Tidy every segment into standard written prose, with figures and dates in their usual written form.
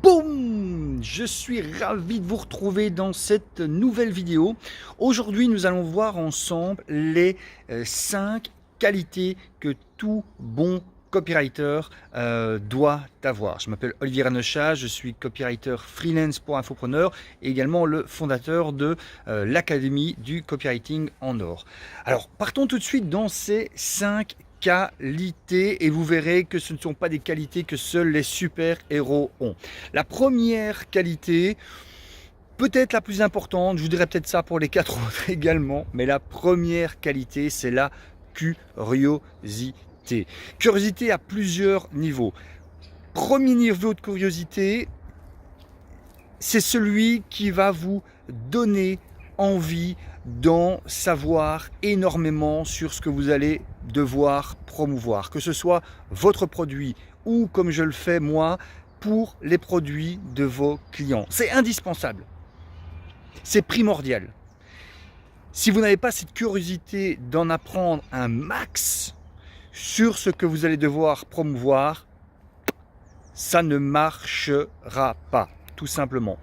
Boum! Je suis ravi de vous retrouver dans cette nouvelle vidéo. Aujourd'hui, nous allons voir ensemble les 5 qualités que tout bon copywriter doit avoir. Je m'appelle Olivier Ranochat, je suis copywriter freelance pour Infopreneur et également le fondateur de l'Académie du copywriting en or. Alors, partons tout de suite dans ces 5 qualités et vous verrez que ce ne sont pas des qualités que seuls les super-héros ont. La première qualité, peut-être la plus importante, je vous dirais peut-être ça pour les 4 autres également, mais la première qualité, c'est la curiosité. Curiosité à plusieurs niveaux. Premier niveau de curiosité, c'est celui qui va vous donner envie d'en savoir énormément sur ce que vous allez devoir promouvoir, que ce soit votre produit ou comme je le fais moi pour les produits de vos clients. C'est indispensable, c'est primordial. Si vous n'avez pas cette curiosité d'en apprendre un max sur ce que vous allez devoir promouvoir, ça ne marchera pas, tout simplement.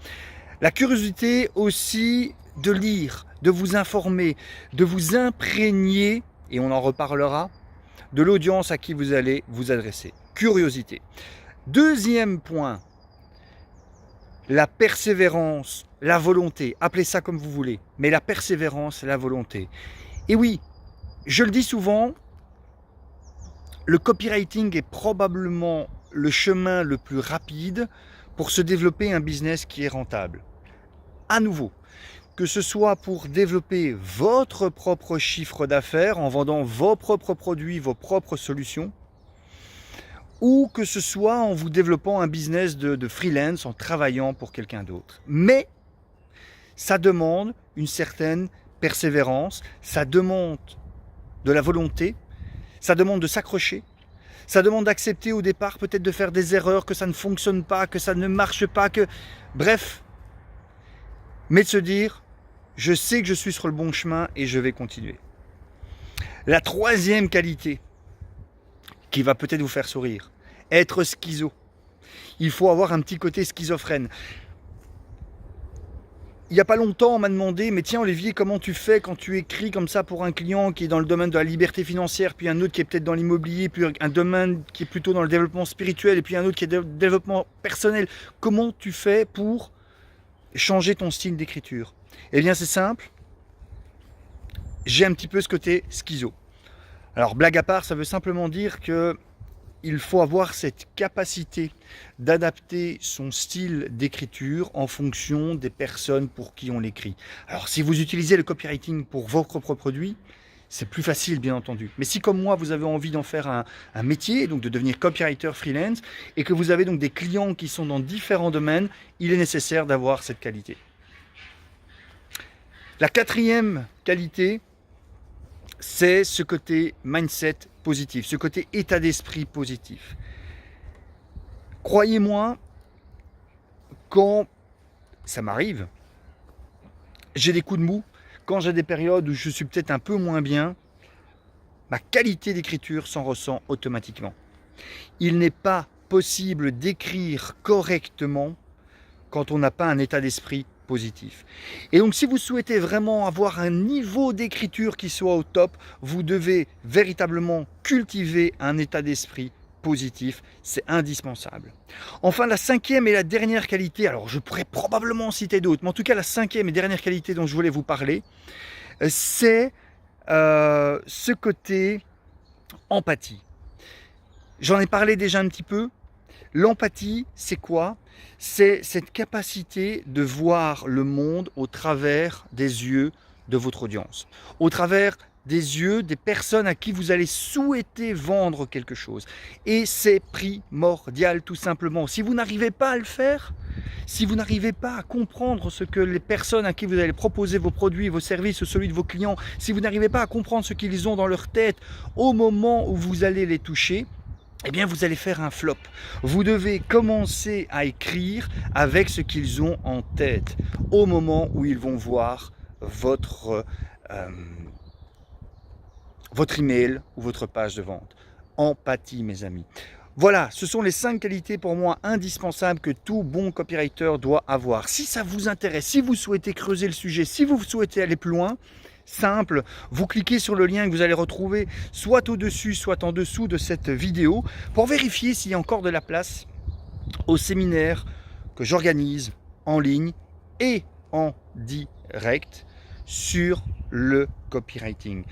La curiosité aussi de lire, de vous informer, de vous imprégner, et on en reparlera, de l'audience à qui vous allez vous adresser. Curiosité. Deuxième point, la persévérance, la volonté. Appelez ça comme vous voulez, mais la persévérance, la volonté. Et oui, je le dis souvent, le copywriting est probablement le chemin le plus rapide pour se développer un business qui est rentable. À nouveau, que ce soit pour développer votre propre chiffre d'affaires en vendant vos propres produits, vos propres solutions, ou que ce soit en vous développant un business de freelance, en travaillant pour quelqu'un d'autre. Mais ça demande une certaine persévérance, ça demande de la volonté, ça demande de s'accrocher, ça demande d'accepter au départ peut-être de faire des erreurs, que ça ne fonctionne pas, que ça ne marche pas, que... Bref, mais de se dire, je sais que je suis sur le bon chemin et je vais continuer. La troisième qualité qui va peut-être vous faire sourire, être schizo. Il faut avoir un petit côté schizophrène. Il n'y a pas longtemps, on m'a demandé, mais tiens Olivier, comment tu fais quand tu écris comme ça pour un client qui est dans le domaine de la liberté financière, puis un autre qui est peut-être dans l'immobilier, puis un domaine qui est plutôt dans le développement spirituel, et puis un autre qui est dans le développement personnel. Comment tu fais pour changer ton style d'écriture? Eh bien c'est simple, j'ai un petit peu ce côté schizo. Alors blague à part, ça veut simplement dire que il faut avoir cette capacité d'adapter son style d'écriture en fonction des personnes pour qui on l'écrit. Alors si vous utilisez le copywriting pour vos propres produits, c'est plus facile bien entendu. Mais si comme moi vous avez envie d'en faire un métier, donc de devenir copywriter freelance, et que vous avez donc des clients qui sont dans différents domaines, il est nécessaire d'avoir cette qualité. La quatrième qualité, c'est ce côté mindset positif, ce côté état d'esprit positif. Croyez-moi, quand ça m'arrive, j'ai des coups de mou, quand j'ai des périodes où je suis peut-être un peu moins bien, ma qualité d'écriture s'en ressent automatiquement. Il n'est pas possible d'écrire correctement quand on n'a pas un état d'esprit positif. Et donc si vous souhaitez vraiment avoir un niveau d'écriture qui soit au top, vous devez véritablement cultiver un état d'esprit positif, c'est indispensable. Enfin, la cinquième et la dernière qualité, alors je pourrais probablement en citer d'autres, mais en tout cas la cinquième et dernière qualité dont je voulais vous parler, c'est ce côté empathie. J'en ai parlé déjà un petit peu. L'empathie, c'est quoi? C'est cette capacité de voir le monde au travers des yeux de votre audience, au travers des yeux des personnes à qui vous allez souhaiter vendre quelque chose. Et c'est primordial tout simplement. Si vous n'arrivez pas à le faire, si vous n'arrivez pas à comprendre ce que les personnes à qui vous allez proposer vos produits, vos services ou celui de vos clients, si vous n'arrivez pas à comprendre ce qu'ils ont dans leur tête au moment où vous allez les toucher, eh bien vous allez faire un flop. Vous devez commencer à écrire avec ce qu'ils ont en tête au moment où ils vont voir votre email ou votre page de vente. Empathie, mes amis. Voilà, ce sont les 5 qualités pour moi indispensables que tout bon copywriter doit avoir. Si ça vous intéresse, si vous souhaitez creuser le sujet, si vous souhaitez aller plus loin, simple, vous cliquez sur le lien que vous allez retrouver soit au-dessus, soit en dessous de cette vidéo pour vérifier s'il y a encore de la place au séminaire que j'organise en ligne et en direct sur le copywriting.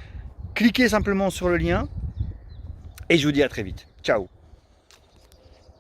Cliquez simplement sur le lien et je vous dis à très vite. Ciao.